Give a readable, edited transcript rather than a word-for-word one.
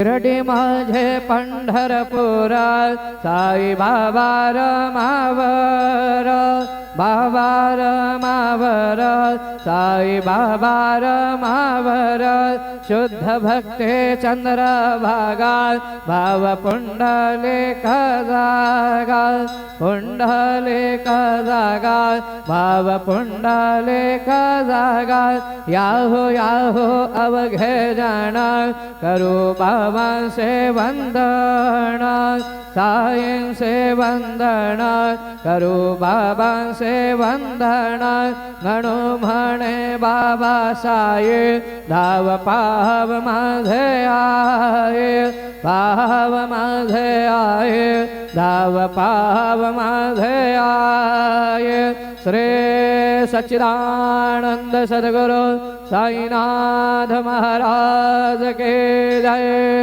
शिर्डी माझे पंढरपूर साई बाबा रमावर बाबा रमावर साई बाबा रमावर शुद्ध भक्ते चंद्रभागा भाव पुंडलिक जागा पुंडलिक जागा भाव पुंडलिक जागा याहो याहो अवघे जन करू बाबा से वंदन साईं से वंदन करू बाबा से वंदन गणू म्हणे बाबा साई धाव पाव माझे आहे पाव माझे आहे धाव पाव माझे आहे श्री सच्चिदानंद सद्गुरु साईनाथ महाराज के जय।